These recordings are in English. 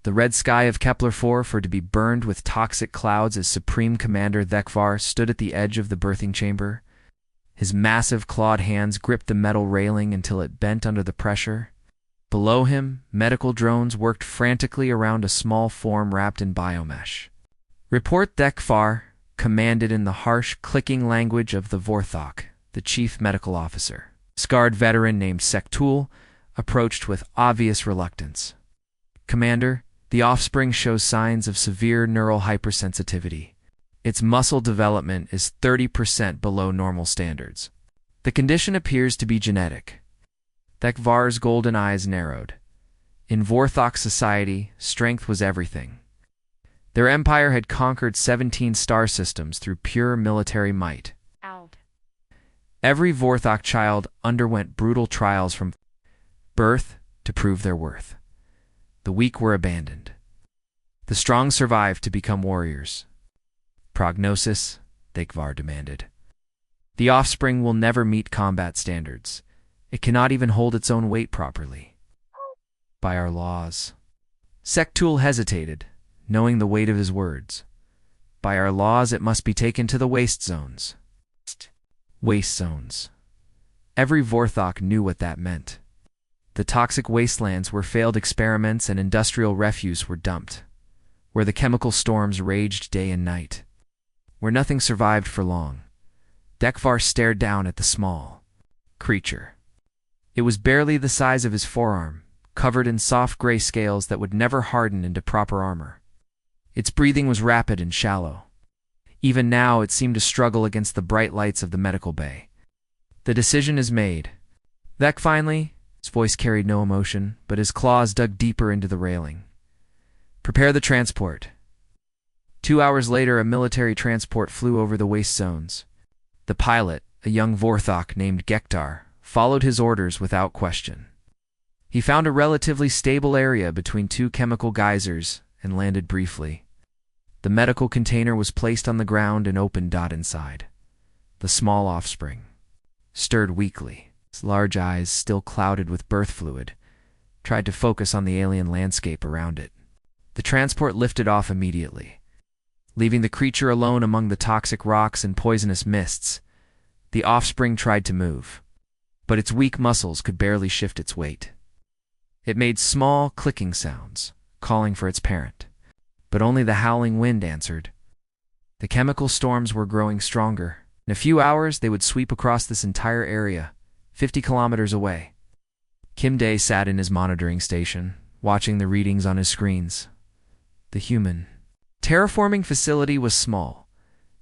The red sky of Kepler-4 for to be burned with toxic clouds as Supreme Commander Thekvar stood at the edge of the birthing chamber. His massive clawed hands gripped the metal railing until it bent under the pressure. Below him, medical drones worked frantically around a small form wrapped in biomesh. "Report," Thekvar commanded in the harsh, clicking language of the Vorthok, the chief medical officer. A scarred veteran named Sektul approached with obvious reluctance. "Commander, the Offspring shows signs of severe neural hypersensitivity. Its muscle development is 30% below normal standards. The condition appears to be genetic." Thekvar's golden eyes narrowed. In Vorthok society, strength was everything. Their empire had conquered 17 star systems through pure military might. Every Vorthok child underwent brutal trials from birth to prove their worth. The weak were abandoned. The strong survived to become warriors. "Prognosis," Thekvar demanded. "The Offspring will never meet combat standards. It cannot even hold its own weight properly. By our laws." Sektul hesitated, knowing the weight of his words. "By our laws, it must be taken to the waste zones." Waste zones. Every Vorthok knew what that meant. The toxic wastelands where failed experiments and industrial refuse were dumped, where the chemical storms raged day and night, where nothing survived for long. Thekvar stared down at the small creature. It was barely the size of his forearm, covered in soft gray scales that would never harden into proper armor. Its breathing was rapid and shallow. Even now, it seemed to struggle against the bright lights of the medical bay. "The decision is made." Thek finally. His voice carried no emotion, but his claws dug deeper into the railing. "Prepare the transport." 2 hours later, a military transport flew over the waste zones. The pilot, a young Vorthok named Gektar, followed his orders without question. He found a relatively stable area between two chemical geysers and landed briefly. The medical container was placed on the ground and opened inside. The small Offspring stirred weakly. His large eyes, still clouded with birth fluid, tried to focus on the alien landscape around it. The transport lifted off immediately, leaving the creature alone among the toxic rocks and poisonous mists. The Offspring tried to move, but its weak muscles could barely shift its weight. It made small, clicking sounds, calling for its parent, but only the howling wind answered. The chemical storms were growing stronger. In a few hours, they would sweep across this entire area, 50 kilometers away. Kim Day sat in his monitoring station, watching the readings on his screens. The human terraforming facility was small,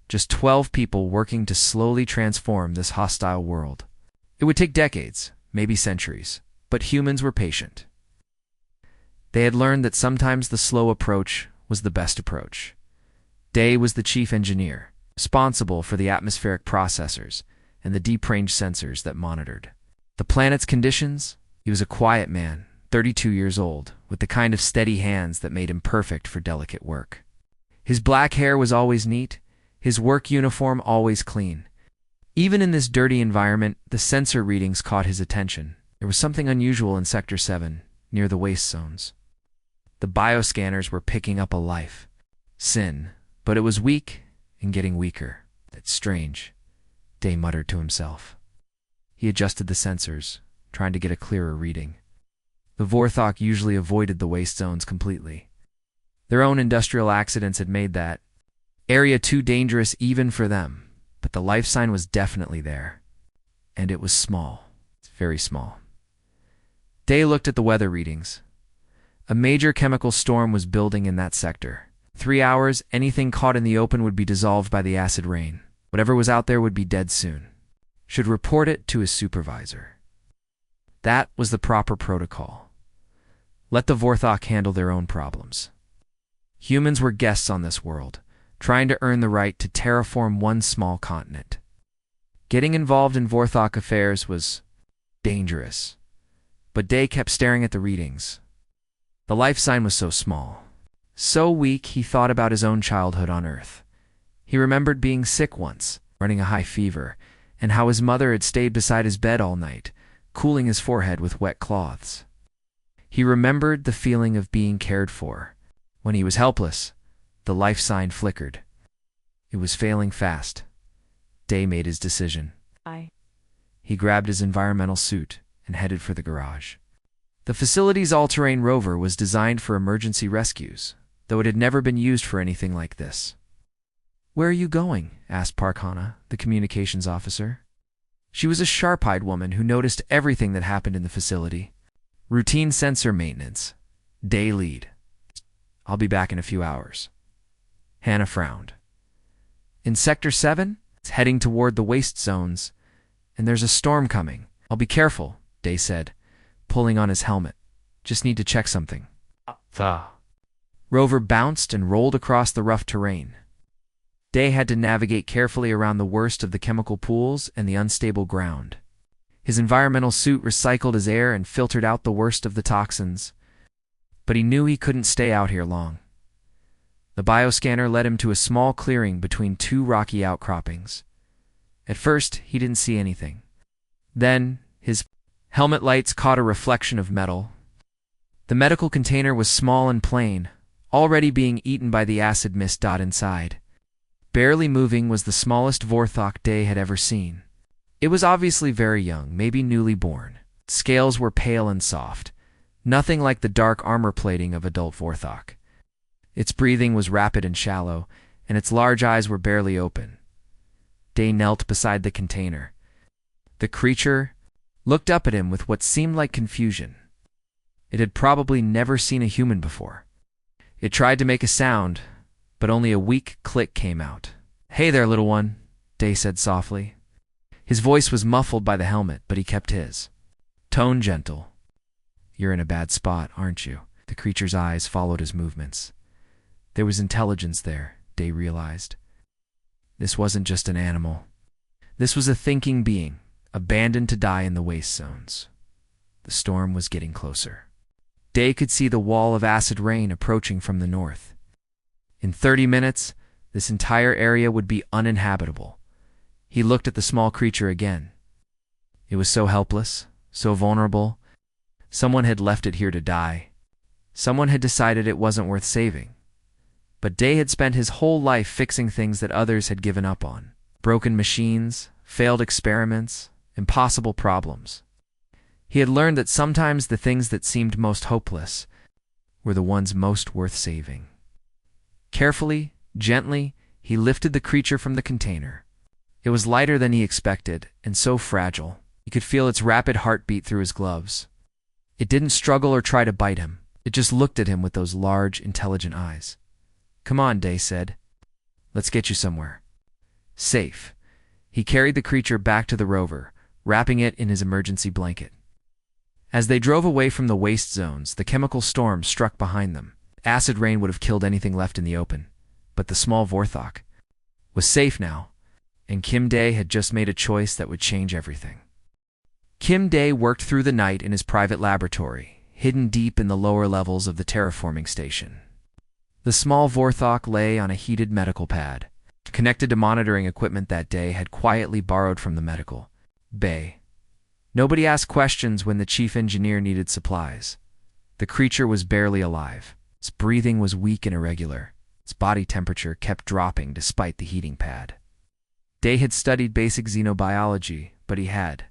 just 12 people working to slowly transform this hostile world. It would take decades, maybe centuries, but humans were patient. They had learned that sometimes the slow approach was the best approach. Day was the chief engineer, responsible for the atmospheric processors and the deep-range sensors that monitored the planet's conditions. He was a quiet man, 32 years old, with the kind of steady hands that made him perfect for delicate work. His black hair was always neat, his work uniform always clean. Even in this dirty environment, the sensor readings caught his attention. There was something unusual in Sector 7, near the waste zones. The bioscanners were picking up a life. Sin, but it was weak and getting weaker. "That's strange," Day muttered to himself. He adjusted the sensors, trying to get a clearer reading. The Vorthok usually avoided the waste zones completely. Their own industrial accidents had made that area too dangerous even for them, but the life sign was definitely there. And it was small. It's very small. Day looked at the weather readings. A major chemical storm was building in that sector. 3 hours, anything caught in the open would be dissolved by the acid rain. Whatever was out there would be dead soon. Should report it to his supervisor. That was the proper protocol. Let the Vorthok handle their own problems. Humans were guests on this world, trying to earn the right to terraform one small continent. Getting involved in Vorthok affairs was dangerous, but Day kept staring at the readings. The life sign was so small, so weak. He thought about his own childhood on Earth. He remembered being sick once, running a high fever, and how his mother had stayed beside his bed all night, cooling his forehead with wet cloths. He remembered the feeling of being cared for. When he was helpless, the life sign flickered. It was failing fast. Day made his decision. He grabbed his environmental suit and headed for the garage. The facility's all-terrain rover was designed for emergency rescues, though it had never been used for anything like this. "Where are you going?" asked Parkhana, the communications officer. She was a sharp-eyed woman who noticed everything that happened in the facility. "Routine sensor maintenance. Day lead. I'll be back in a few hours." Hannah frowned. "In Sector 7? It's heading toward the waste zones, and there's a storm coming. I'll be careful," Day said, pulling on his helmet. "Just need to check something." The rover bounced and rolled across the rough terrain. Day had to navigate carefully around the worst of the chemical pools and the unstable ground. His environmental suit recycled his air and filtered out the worst of the toxins, but he knew he couldn't stay out here long. The bioscanner led him to a small clearing between two rocky outcroppings. At first, he didn't see anything. Then, his helmet lights caught a reflection of metal. The medical container was small and plain, already being eaten by the acid mist inside. Barely moving was the smallest Vorthok Day had ever seen. It was obviously very young, maybe newly born. Scales were pale and soft, nothing like the dark armor plating of adult Vorthok. Its breathing was rapid and shallow, and its large eyes were barely open. Day knelt beside the container. The creature looked up at him with what seemed like confusion. It had probably never seen a human before. It tried to make a sound, but only a weak click came out. "Hey there, little one," Day said softly. His voice was muffled by the helmet, but he kept his tone gentle. "You're in a bad spot, aren't you?" The creature's eyes followed his movements. There was intelligence there, Day realized. This wasn't just an animal. This was a thinking being, abandoned to die in the waste zones. The storm was getting closer. Day could see the wall of acid rain approaching from the north. In 30 minutes, this entire area would be uninhabitable. He looked at the small creature again. It was so helpless, so vulnerable. Someone had left it here to die. Someone had decided it wasn't worth saving. But Day had spent his whole life fixing things that others had given up on. Broken machines, failed experiments, impossible problems. He had learned that sometimes the things that seemed most hopeless were the ones most worth saving. Carefully, gently, he lifted the creature from the container. It was lighter than he expected, and so fragile. He could feel its rapid heartbeat through his gloves. It didn't struggle or try to bite him. It just looked at him with those large, intelligent eyes. "Come on," Day said. "Let's get you somewhere safe." He carried the creature back to the rover, wrapping it in his emergency blanket. As they drove away from the waste zones, the chemical storm struck behind them. Acid rain would have killed anything left in the open, but the small Vorthok was safe now, and Kim Day had just made a choice that would change everything. Kim Day worked through the night in his private laboratory, hidden deep in the lower levels of the terraforming station. The small Vorthok lay on a heated medical pad, connected to monitoring equipment that Day had quietly borrowed from the medical bay. Nobody asked questions when the chief engineer needed supplies. The creature was barely alive. Its breathing was weak and irregular. Its body temperature kept dropping despite the heating pad. Day had studied basic xenobiology, but he had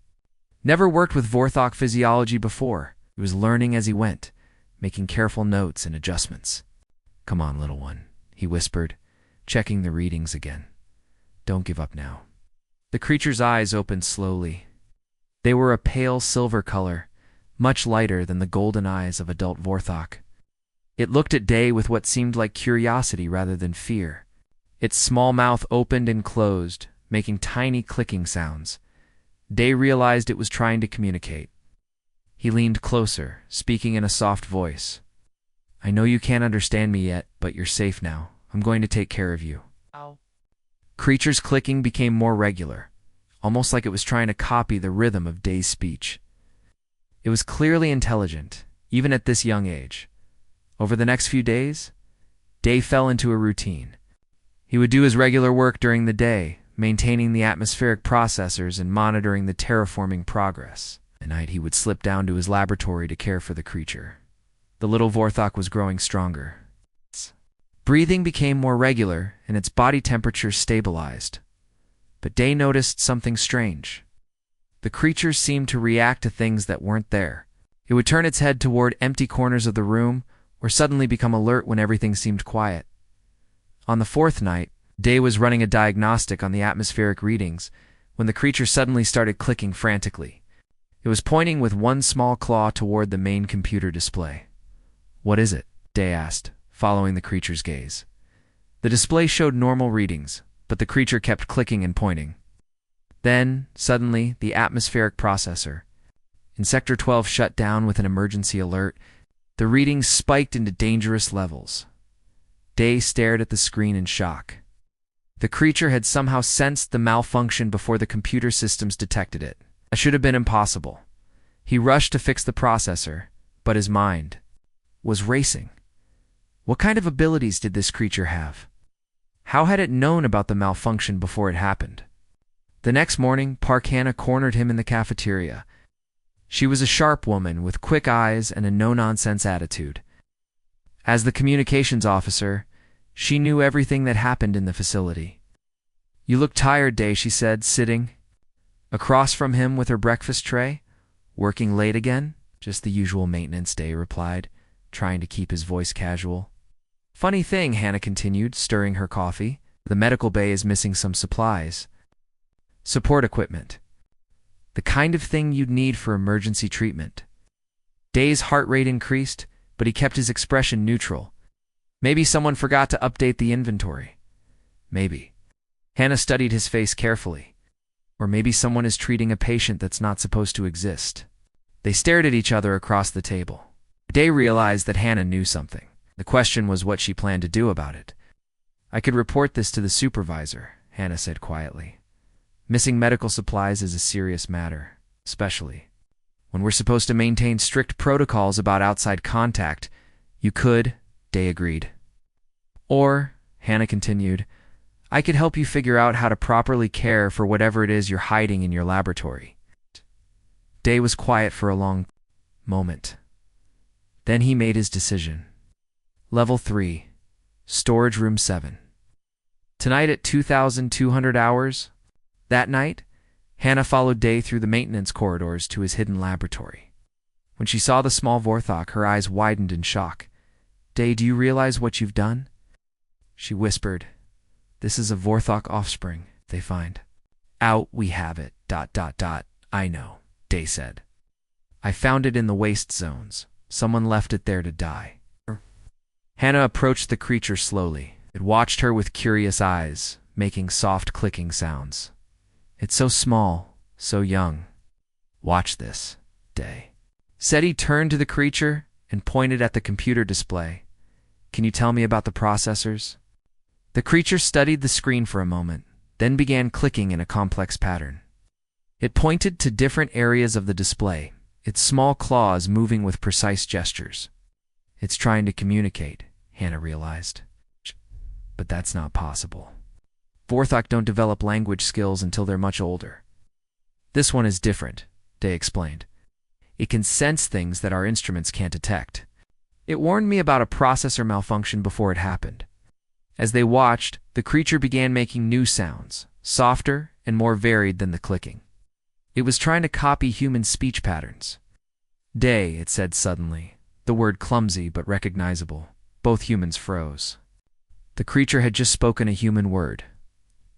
never worked with Vorthok physiology before. He was learning as he went, making careful notes and adjustments. "Come on, little one," he whispered, checking the readings again. "Don't give up now." The creature's eyes opened slowly. They were a pale silver color, much lighter than the golden eyes of adult Vorthok. It looked at Day with what seemed like curiosity rather than fear. Its small mouth opened and closed, making tiny clicking sounds. Day realized it was trying to communicate. He leaned closer, speaking in a soft voice. "I know you can't understand me yet, but you're safe now. I'm going to take care of you." Ow. Creature's clicking became more regular, almost like it was trying to copy the rhythm of Day's speech. It was clearly intelligent, even at this young age. Over the next few days, Day fell into a routine. He would do his regular work during the day, maintaining the atmospheric processors and monitoring the terraforming progress. At night, he would slip down to his laboratory to care for the creature. The little Vorthok was growing stronger. Breathing became more regular, and its body temperature stabilized. But Day noticed something strange. The creature seemed to react to things that weren't there. It would turn its head toward empty corners of the room, or suddenly become alert when everything seemed quiet. On the fourth night, Day was running a diagnostic on the atmospheric readings when the creature suddenly started clicking frantically. It was pointing with one small claw toward the main computer display. "What is it?" Day asked, following the creature's gaze. The display showed normal readings, but the creature kept clicking and pointing. Then, suddenly, the atmospheric processor in Sector 12 shut down with an emergency alert. The readings spiked into dangerous levels. Day stared at the screen in shock. The creature had somehow sensed the malfunction before the computer systems detected it. That should have been impossible. He rushed to fix the processor, but his mind was racing. What kind of abilities did this creature have? How had it known about the malfunction before it happened? The next morning, Park Hannah cornered him in the cafeteria. She was a sharp woman with quick eyes and a no-nonsense attitude. As the communications officer, she knew everything that happened in the facility. "You look tired, Day," she said, sitting across from him with her breakfast tray. "Working late again?" "Just the usual maintenance," Day replied, trying to keep his voice casual. "Funny thing," Hannah continued, stirring her coffee. "The medical bay is missing some supplies. Support equipment. The kind of thing you'd need for emergency treatment." Day's heart rate increased, but he kept his expression neutral. Maybe someone forgot to update the inventory. Maybe. Hannah studied his face carefully. Or maybe someone is treating a patient that's not supposed to exist. They stared at each other across the table. Day realized that Hannah knew something. The question was what she planned to do about it. "I could report this to the supervisor," Hannah said quietly. "Missing medical supplies is a serious matter, especially when we're supposed to maintain strict protocols about outside contact." "You could," Day agreed. "Or," Hannah continued, "I could help you figure out how to properly care for whatever it is you're hiding in your laboratory." Day was quiet for a long moment. Then he made his decision. Level 3, Storage Room 7. Tonight at 2,200 hours. That night, Hannah followed Day through the maintenance corridors to his hidden laboratory. When she saw the small Vorthok, her eyes widened in shock. "Day, do you realize what you've done?" She whispered. "This is a Vorthok offspring, they find. Out we have it, ... I know," Day said. "I found it in the waste zones. Someone left it there to die." Hannah approached the creature slowly. It watched her with curious eyes, making soft clicking sounds. "It's so small, so young." "Watch this," Day said. He turned to the creature and pointed at the computer display. "Can you tell me about the processors?" The creature studied the screen for a moment, then began clicking in a complex pattern. It pointed to different areas of the display, its small claws moving with precise gestures. "It's trying to communicate," Hannah realized. But that's not possible. Vorthok don't develop language skills until they're much older. "This one is different," Day explained. "It can sense things that our instruments can't detect. It warned me about a processor malfunction before it happened." As they watched, the creature began making new sounds, softer and more varied than the clicking. It was trying to copy human speech patterns. "Day," it said suddenly, the word clumsy but recognizable. Both humans froze. The creature had just spoken a human word.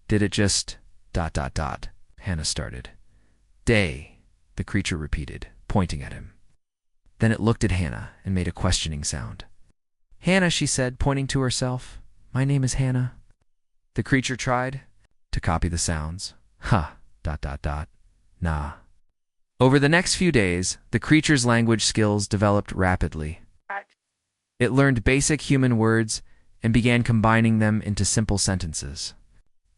"Did it just ... Hannah started. "Day," the creature repeated, pointing at him. Then it looked at Hannah and made a questioning sound. "Hannah," she said, pointing to herself. "My name is Hannah." The creature tried to copy the sounds. "Ha ... Nah." Over the next few days, the creature's language skills developed rapidly. It learned basic human words and began combining them into simple sentences.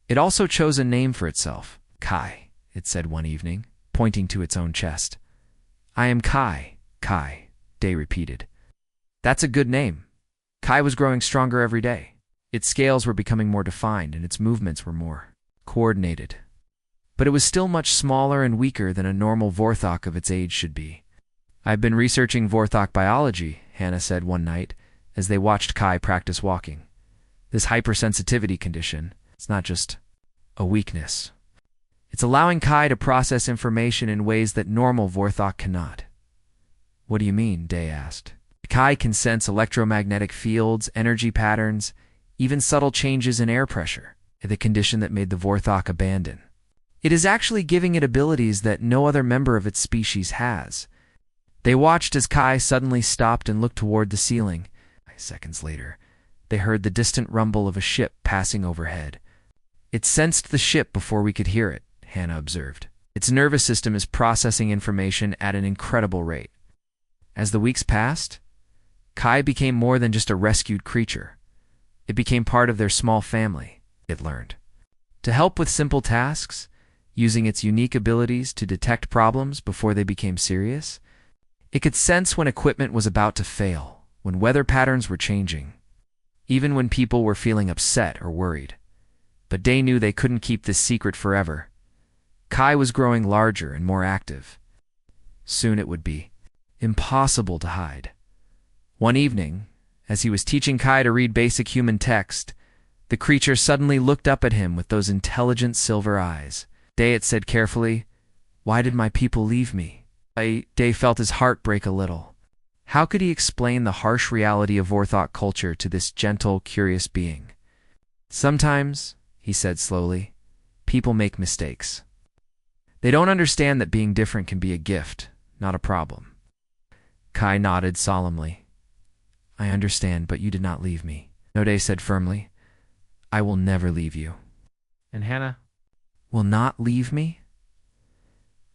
It also chose a name for itself. "Kai," it said one evening, pointing to its own chest. "I am Kai, Kai," Day repeated. "That's a good name." Kai was growing stronger every day. Its scales were becoming more defined and its movements were more coordinated. But it was still much smaller and weaker than a normal Vorthok of its age should be. "I've been researching Vorthok biology," Hannah said one night as they watched Kai practice walking. "This hypersensitivity condition, it's not just a weakness. It's allowing Kai to process information in ways that normal Vorthok cannot." "What do you mean?" Day asked. "Kai can sense electromagnetic fields, energy patterns, even subtle changes in air pressure, the condition that made the Vorthok abandon. It is actually giving it abilities that no other member of its species has." They watched as Kai suddenly stopped and looked toward the ceiling. Seconds later, they heard the distant rumble of a ship passing overhead. "It sensed the ship before we could hear it," Hannah observed. "Its nervous system is processing information at an incredible rate." As the weeks passed, Kai became more than just a rescued creature. It became part of their small family, it learned. To help with simple tasks, using its unique abilities to detect problems before they became serious, it could sense when equipment was about to fail, when weather patterns were changing, even when people were feeling upset or worried. But Day knew they couldn't keep this secret forever. Kai was growing larger and more active. Soon it would be impossible to hide. One evening, as he was teaching Kai to read basic human text, the creature suddenly looked up at him with those intelligent silver eyes. "Day," it said carefully, "why did my people leave me?" Day felt his heart break a little. How could he explain the harsh reality of Vorthok culture to this gentle, curious being? "Sometimes," he said slowly, "people make mistakes. They don't understand that being different can be a gift, not a problem." Kai nodded solemnly. "I understand, but you did not leave me." "No," Day said firmly. "I will never leave you." "And Hannah?" "Will not leave me?"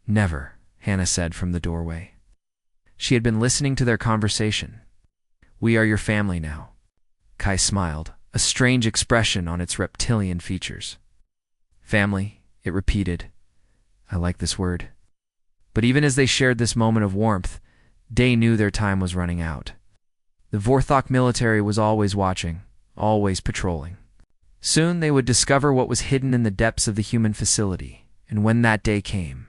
"Never," Hannah said from the doorway. She had been listening to their conversation. "We are your family now." Kai smiled, a strange expression on its reptilian features. "Family," it repeated. "I like this word." But even as they shared this moment of warmth, Day knew their time was running out. The Vorthok military was always watching, always patrolling. Soon they would discover what was hidden in the depths of the human facility, and when that day came,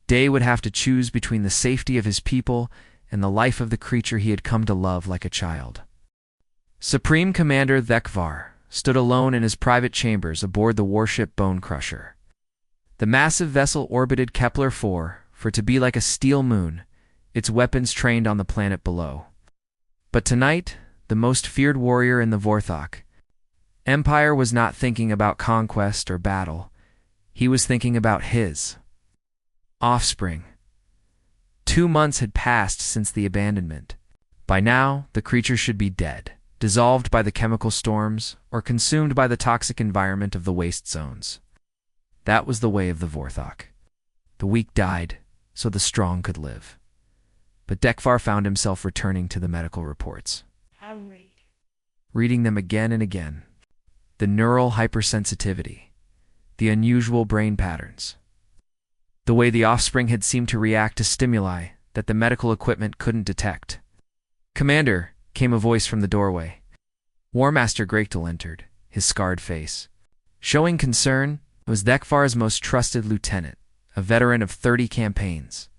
Day would have to choose between the safety of his people and the life of the creature he had come to love like a child. Supreme Commander Thekvar stood alone in his private chambers aboard the warship Bone Crusher. The massive vessel orbited Kepler-4 for to be like a steel moon, its weapons trained on the planet below. But tonight, the most feared warrior in the Vorthok Empire was not thinking about conquest or battle. He was thinking about his offspring. 2 months had passed since the abandonment. By now, the creature should be dead, dissolved by the chemical storms, or consumed by the toxic environment of the waste zones. That was the way of the Vorthok. The weak died, so the strong could live. But Dekvar found himself returning to the medical reports, reading them again and again. The neural hypersensitivity, the unusual brain patterns, the way the offspring had seemed to react to stimuli that the medical equipment couldn't detect. "Commander," came a voice from the doorway. War Master Grechtel entered, his scarred face. Showing concern, it was Thekvar's most trusted lieutenant, a veteran of 30 campaigns.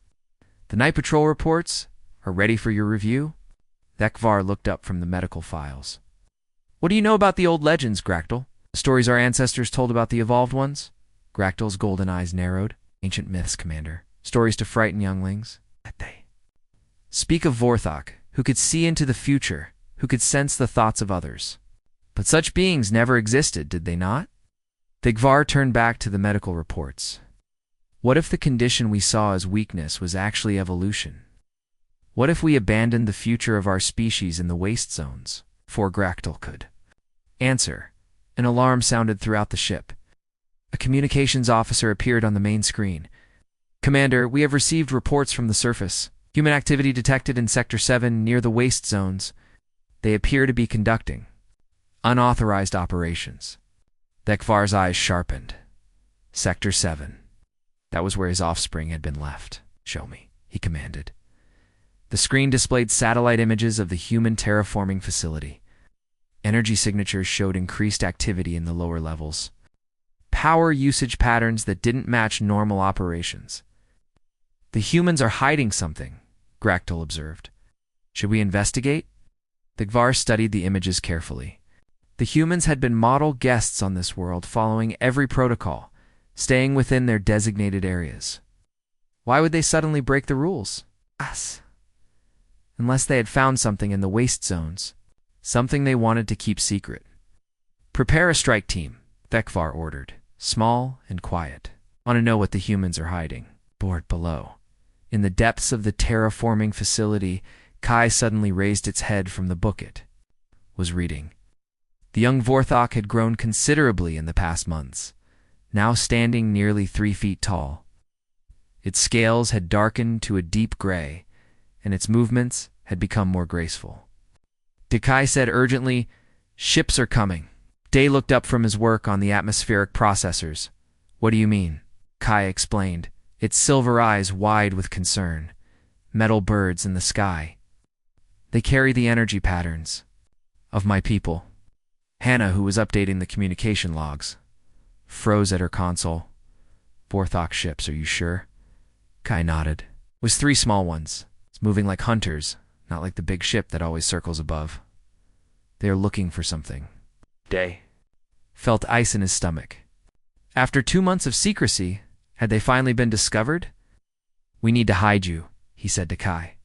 "The night patrol reports are ready for your review?" Thekvar looked up from the medical files. "What do you know about the old legends, Grechtel? The stories our ancestors told about the evolved ones?" Grechtel's golden eyes narrowed. "Ancient myths, Commander. Stories to frighten younglings." "They speak of Vorthok, who could see into the future, who could sense the thoughts of others. But such beings never existed, did they not?" Thekvar turned back to the medical reports. "What if the condition we saw as weakness was actually evolution? What if we abandoned the future of our species in the waste zones, before Grechtel could answer?" An alarm sounded throughout the ship. A communications officer appeared on the main screen. "Commander, we have received reports from the surface. Human activity detected in Sector 7 near the waste zones. They appear to be conducting unauthorized operations." Thekvar's eyes sharpened. Sector 7. That was where his offspring had been left. "Show me," he commanded. The screen displayed satellite images of the human terraforming facility. Energy signatures showed increased activity in the lower levels. Power usage patterns that didn't match normal operations. "The humans are hiding something," Gractol observed. Should we investigate? Thegvar studied the images carefully. The humans had been model guests on this world, following every protocol, staying within their designated areas. Why would they suddenly break the rules? Unless they had found something in the waste zones, something they wanted to keep secret. Prepare a strike team, Thekvar ordered, small and quiet. Want to know what the humans are hiding. Board below. In the depths of the terraforming facility, Kai suddenly raised its head from the book it was reading. The young Vorthok had grown considerably in the past months, now standing nearly 3 feet tall. Its scales had darkened to a deep gray, and its movements had become more graceful. Kai said urgently, "Ships are coming." Day looked up from his work on the atmospheric processors. "What do you mean?" Kai explained, its silver eyes wide with concern. "Metal birds in the sky. They carry the energy patterns of my people." Hannah, who was updating the communication logs, froze at her console. "Vorthok ships, are you sure?" Kai nodded. "It was 3 small ones. It's moving like hunters, not like the big ship that always circles above. They are looking for something." Day felt ice in his stomach. After 2 months of secrecy, had they finally been discovered? "We need to hide you," he said to Kai.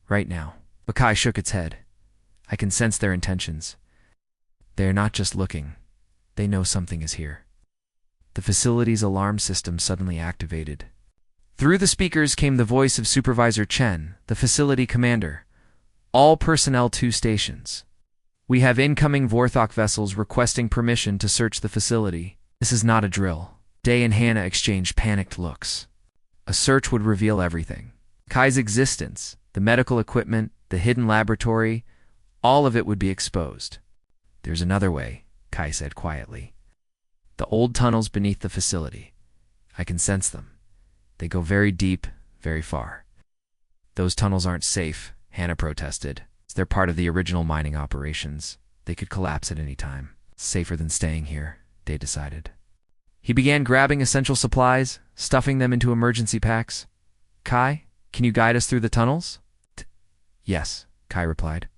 "Right now." But Kai shook its head. "I can sense their intentions. They are not just looking. They know something is here." The facility's alarm system suddenly activated. Through the speakers came the voice of Supervisor Chen, the facility commander. "All personnel to stations. We have incoming Vorthok vessels requesting permission to search the facility. This is not a drill." Day and Hannah exchanged panicked looks. A search would reveal everything. Kai's existence, the medical equipment, the hidden laboratory, all of it would be exposed. "There's another way," Kai said quietly. "The old tunnels beneath the facility. I can sense them. They go very deep, very far." "Those tunnels aren't safe," Hannah protested. "They're part of the original mining operations. They could collapse at any time. Safer than staying here," Day decided. He began grabbing essential supplies, stuffing them into emergency packs. "Kai, can you guide us through the tunnels?" "Yes," Kai replied.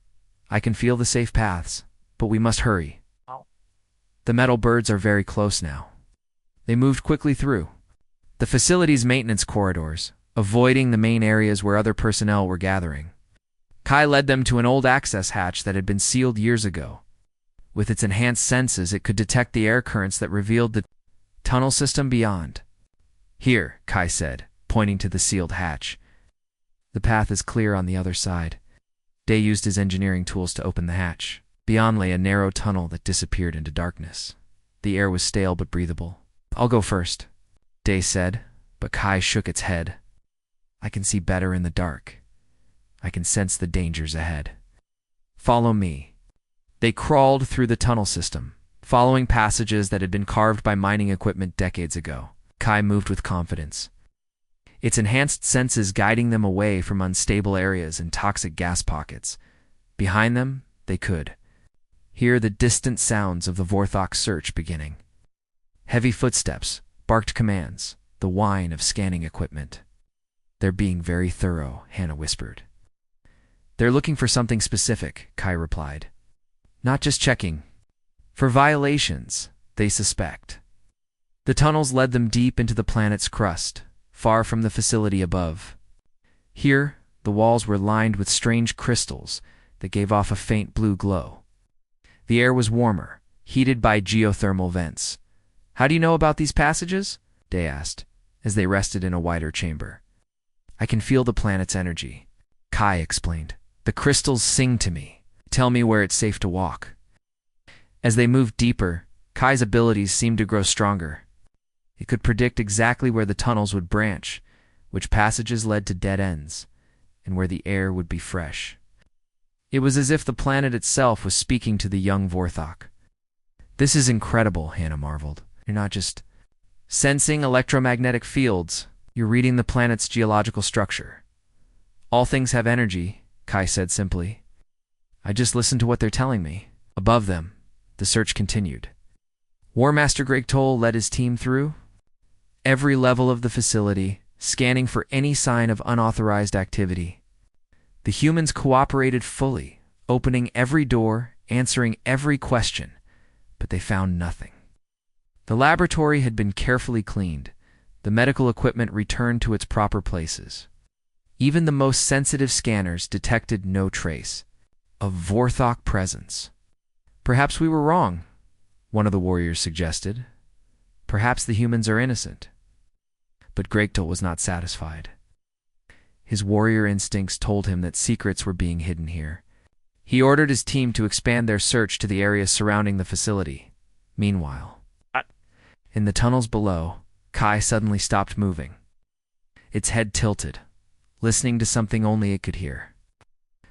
"I can feel the safe paths, but we must hurry. The metal birds are very close now." They moved quickly through the facility's maintenance corridors, avoiding the main areas where other personnel were gathering. Kai led them to an old access hatch that had been sealed years ago. With its enhanced senses, it could detect the air currents that revealed the tunnel system beyond. "Here," Kai said, pointing to the sealed hatch. "The path is clear on the other side." Day used his engineering tools to open the hatch. Beyond lay a narrow tunnel that disappeared into darkness. The air was stale but breathable. "I'll go first," Day said, but Kai shook its head. "I can see better in the dark. I can sense the dangers ahead. Follow me." They crawled through the tunnel system, following passages that had been carved by mining equipment decades ago. Kai moved with confidence, its enhanced senses guiding them away from unstable areas and toxic gas pockets. Behind them, they could hear the distant sounds of the Vorthok search beginning. Heavy footsteps, barked commands, the whine of scanning equipment. "They're being very thorough," Hannah whispered. "They're looking for something specific," Kai replied. "Not just checking for violations, they suspect." The tunnels led them deep into the planet's crust, far from the facility above. Here, the walls were lined with strange crystals that gave off a faint blue glow. The air was warmer, heated by geothermal vents. "How do you know about these passages?" Day asked, as they rested in a wider chamber. "I can feel the planet's energy," Kai explained. "The crystals sing to me, tell me where it's safe to walk." As they moved deeper, Kai's abilities seemed to grow stronger. It could predict exactly where the tunnels would branch, which passages led to dead ends, and where the air would be fresh. It was as if the planet itself was speaking to the young Vorthok. "This is incredible," Hannah marveled. "You're not just sensing electromagnetic fields, you're reading the planet's geological structure." "All things have energy," Kai said simply. "I just listen to what they're telling me." Above them, the search continued. War Master Greg Toll led his team through every level of the facility, scanning for any sign of unauthorized activity. The humans cooperated fully, opening every door, answering every question, but they found nothing. The laboratory had been carefully cleaned, the medical equipment returned to its proper places. Even the most sensitive scanners detected no trace of Vorthok presence. Perhaps we were wrong, one of the warriors suggested. Perhaps the humans are innocent. But Grechtel was not satisfied. His warrior instincts told him that secrets were being hidden here. He ordered his team to expand their search to the areas surrounding the facility. Meanwhile, in the tunnels below, Kai suddenly stopped moving. Its head tilted, listening to something only it could hear.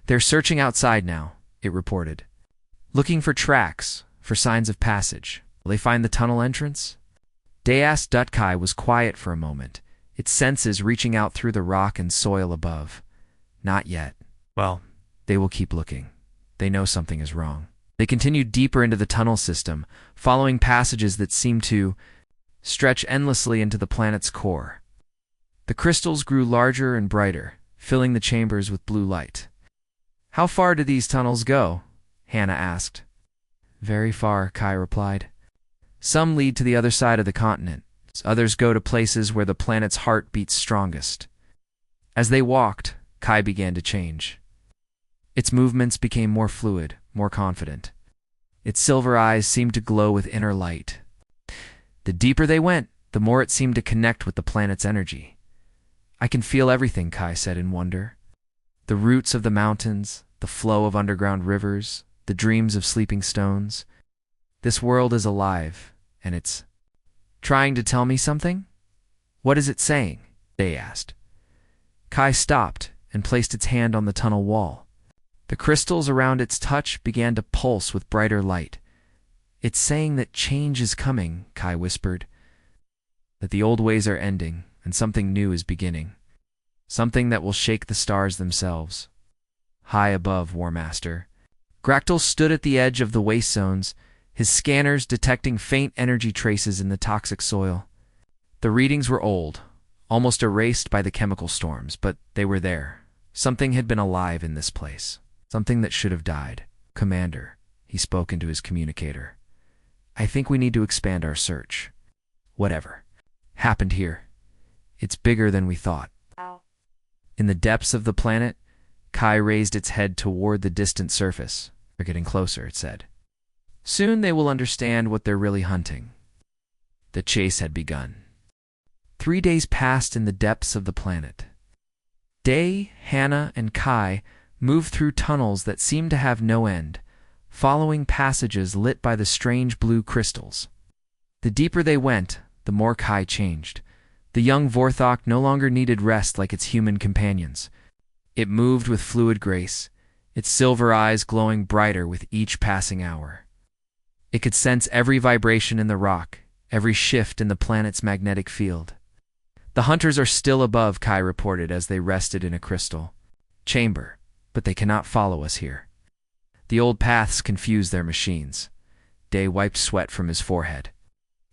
"They're searching outside now," it reported. "Looking for tracks, for signs of passage. Will they find the tunnel entrance?" Deas Dutkai was quiet for a moment, its senses reaching out through the rock and soil above. "Not yet." "Well, they will keep looking. They know something is wrong." They continued deeper into the tunnel system, following passages that seemed to stretch endlessly into the planet's core. The crystals grew larger and brighter, filling the chambers with blue light. "How far do these tunnels go?" Hannah asked. "Very far," Kai replied. "Some lead to the other side of the continent. Others go to places where the planet's heart beats strongest." As they walked, Kai began to change. Its movements became more fluid, more confident. Its silver eyes seemed to glow with inner light. The deeper they went, the more it seemed to connect with the planet's energy. "I can feel everything," Kai said in wonder. "The roots of the mountains, the flow of underground rivers, the dreams of sleeping stones. This world is alive, and it's trying to tell me something?" "What is it saying?" they asked. Kai stopped and placed its hand on the tunnel wall. The crystals around its touch began to pulse with brighter light. "It's saying that change is coming," Kai whispered. "That the old ways are ending, and something new is beginning. Something that will shake the stars themselves." High above, War Master. Grechtel stood at the edge of the waste zones, his scanners detecting faint energy traces in the toxic soil. The readings were old, almost erased by the chemical storms, but they were there. Something had been alive in this place. Something that should have died. "Commander," he spoke into his communicator. "I think we need to expand our search. Whatever happened here, it's bigger than we thought." In the depths of the planet, Kai raised its head toward the distant surface. "They're getting closer," it said. "Soon they will understand what they're really hunting." The chase had begun. 3 days passed in the depths of the planet. Day, Hannah, and Kai moved through tunnels that seemed to have no end, following passages lit by the strange blue crystals. The deeper they went, the more Kai changed. The young Vorthok no longer needed rest like its human companions. It moved with fluid grace, its silver eyes glowing brighter with each passing hour. It could sense every vibration in the rock, every shift in the planet's magnetic field. "The hunters are still above," Kai reported as they rested in a crystal chamber, "but they cannot follow us here. The old paths confuse their machines." Day wiped sweat from his forehead.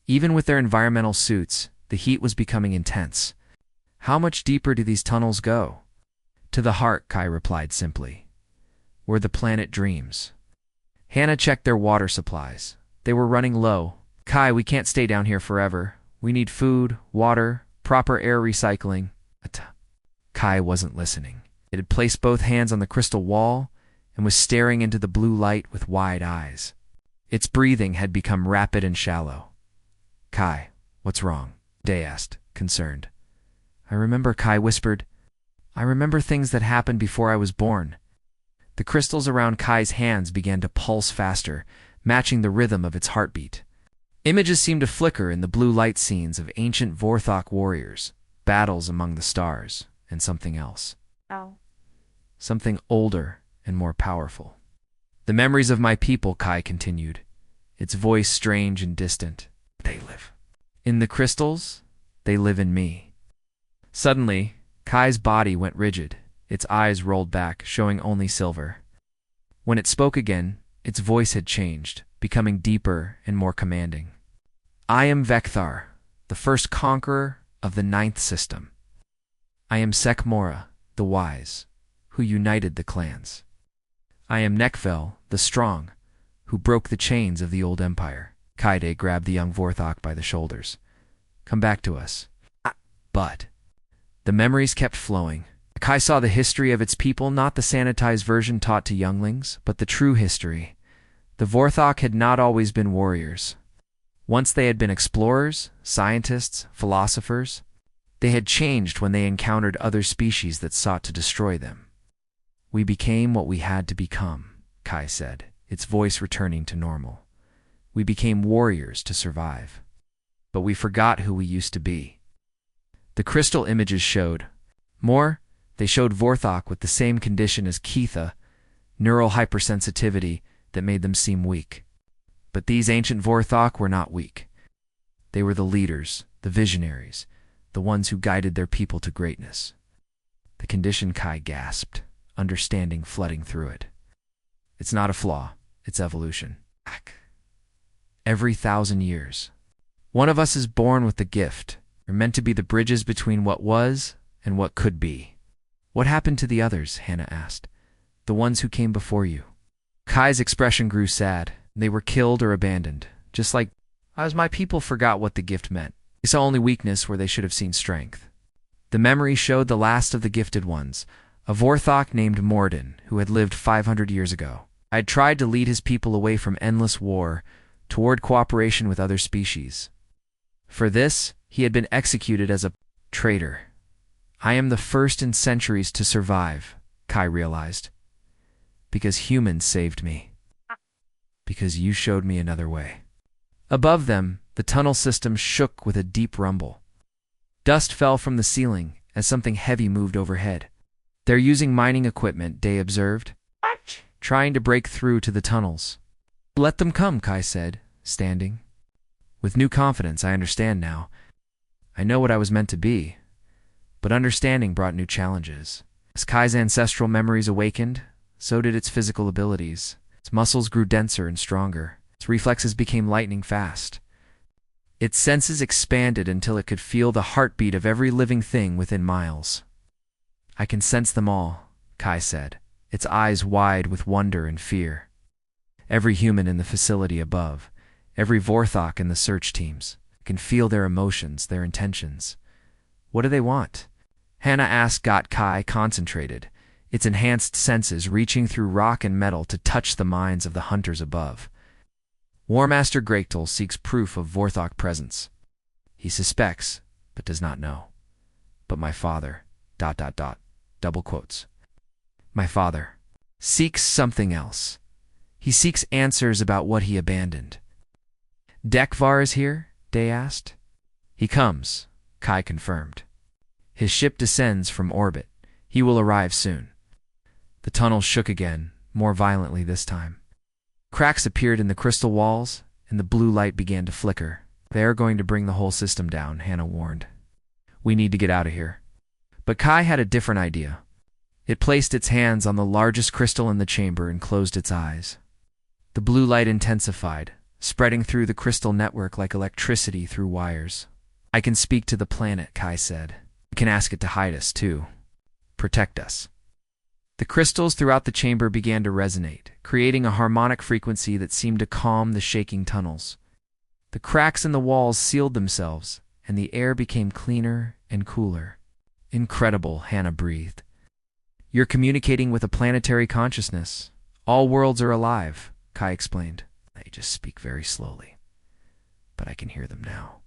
Even with their environmental suits, the heat was becoming intense. "How much deeper do these tunnels go?" "To the heart," Kai replied simply. "Where the planet dreams." Hannah checked their water supplies. They were running low. "Kai, we can't stay down here forever. We need food, water, proper air recycling." Kai wasn't listening. It had placed both hands on the crystal wall and was staring into the blue light with wide eyes. Its breathing had become rapid and shallow. "Kai, what's wrong?" Day asked, concerned. "I remember," Kai whispered. "I remember things that happened before I was born." The crystals around Kai's hands began to pulse faster, matching the rhythm of its heartbeat. Images seemed to flicker in the blue light scenes of ancient Vorthok warriors, battles among the stars, and something else. Something older and more powerful. "The memories of my people," Kai continued, its voice strange and distant. "They live in the crystals. They live in me." Suddenly, Kai's body went rigid, its eyes rolled back, showing only silver. When it spoke again, its voice had changed, becoming deeper and more commanding. "I am Vekthar, the first conqueror of the 9th system. I am Sekmora, the wise, who united the clans. I am Nekvel, the Strong, who broke the chains of the old empire. Kaide grabbed the young Vorthok by the shoulders. Come back to us. But the memories kept flowing. Kai saw the history of its people, not the sanitized version taught to younglings, but the true history. The Vorthok had not always been warriors. Once they had been explorers, scientists, philosophers. They had changed when they encountered other species that sought to destroy them. We became what we had to become, Kai said, its voice returning to normal. We became warriors to survive. But we forgot who we used to be. The crystal images showed. More, they showed Vorthok with the same condition as Keitha, neural hypersensitivity that made them seem weak. But these ancient Vorthok were not weak. They were the leaders, the visionaries, the ones who guided their people to greatness. The condition, Kai gasped, understanding flooding through it. It's not a flaw, it's evolution. Every 1,000 years. One of us is born with the gift. We're meant to be the bridges between what was and what could be. What happened to the others? Hannah asked. The ones who came before you. Kai's expression grew sad. They were killed or abandoned, just like as my people forgot what the gift meant. They saw only weakness where they should have seen strength. The memory showed the last of the gifted ones, a Vorthok named Morden, who had lived 500 years ago. I had tried to lead his people away from endless war toward cooperation with other species. For this, he had been executed as a traitor. I am the first in centuries to survive, Kai realized. Because humans saved me. Because you showed me another way. Above them, the tunnel system shook with a deep rumble. Dust fell from the ceiling as something heavy moved overhead. They're using mining equipment, Day observed, trying to break through to the tunnels. Let them come, Kai said, standing. With new confidence, I understand now. I know what I was meant to be. But understanding brought new challenges. As Kai's ancestral memories awakened, so did its physical abilities. Its muscles grew denser and stronger. Its reflexes became lightning fast. Its senses expanded until it could feel the heartbeat of every living thing within miles. I can sense them all, Kai said, its eyes wide with wonder and fear. Every human in the facility above, every Vorthok in the search teams, can feel their emotions, their intentions. What do they want? Hannah asked, got Kai concentrated, its enhanced senses reaching through rock and metal to touch the minds of the hunters above. War Master Greichtel seeks proof of Vorthok presence. He suspects, but does not know. But my father, ... double quotes. My father seeks something else. He seeks answers about what he abandoned. Dekvar is here? Day asked. He comes, Kai confirmed. His ship descends from orbit. He will arrive soon. The tunnel shook again, more violently this time. Cracks appeared in the crystal walls, and the blue light began to flicker. They are going to bring the whole system down, Hannah warned. We need to get out of here. But Kai had a different idea. It placed its hands on the largest crystal in the chamber and closed its eyes. The blue light intensified, spreading through the crystal network like electricity through wires. I can speak to the planet, Kai said. We can ask it to hide us, too. Protect us. The crystals throughout the chamber began to resonate, creating a harmonic frequency that seemed to calm the shaking tunnels. The cracks in the walls sealed themselves, and the air became cleaner and cooler. Incredible, Hannah breathed. You're communicating with a planetary consciousness. All worlds are alive, Kai explained. They just speak very slowly. But I can hear them now.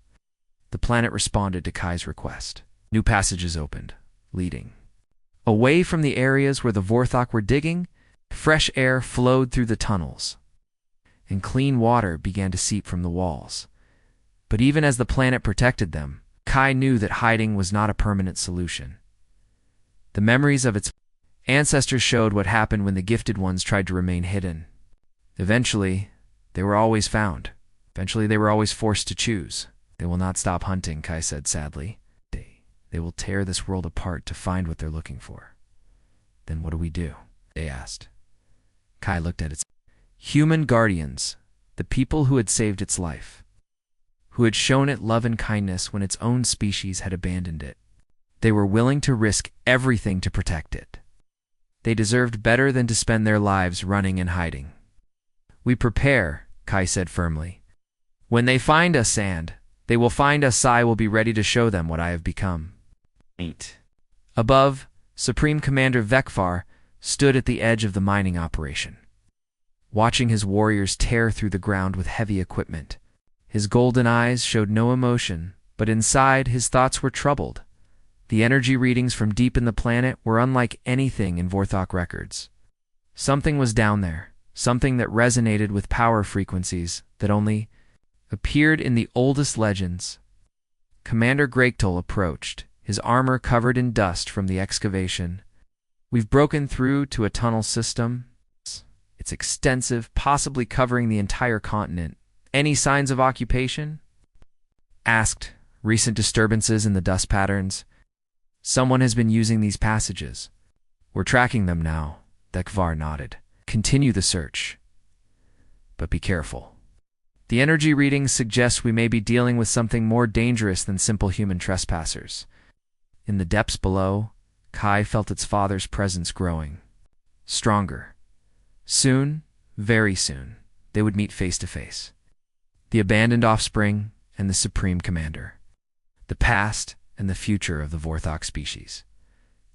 The planet responded to Kai's request. New passages opened, leading. Away from the areas where the Vorthok were digging, fresh air flowed through the tunnels, and clean water began to seep from the walls. But even as the planet protected them, Kai knew that hiding was not a permanent solution. The memories of its ancestors showed what happened when the gifted ones tried to remain hidden. Eventually, they were always found. Eventually, they were always forced to choose. They will not stop hunting, Kai said sadly. They will tear this world apart to find what they're looking for. Then what do we do? They asked. Kai looked at its human guardians, the people who had saved its life, who had shown it love and kindness when its own species had abandoned it. They were willing to risk everything to protect it. They deserved better than to spend their lives running and hiding. We prepare, Kai said firmly. When they find us, they will find us. I will be ready to show them what I have become. 8. Above, Supreme Commander Vekvar stood at the edge of the mining operation, watching his warriors tear through the ground with heavy equipment. His golden eyes showed no emotion, but inside his thoughts were troubled. The energy readings from deep in the planet were unlike anything in Vorthok records. Something was down there, something that resonated with power frequencies that only appeared in the oldest legends. Commander Greichtol approached, his armor covered in dust from the excavation. We've broken through to a tunnel system. It's extensive, possibly covering the entire continent. Any signs of occupation? Asked. Recent disturbances in the dust patterns. Someone has been using these passages. We're tracking them now. Vekvar nodded. Continue the search. But be careful. The energy readings suggest we may be dealing with something more dangerous than simple human trespassers. In the depths below, Kai felt its father's presence growing. Stronger. Soon, very soon, they would meet face to face. The abandoned offspring and the Supreme Commander. The past and the future of the Vorthok species.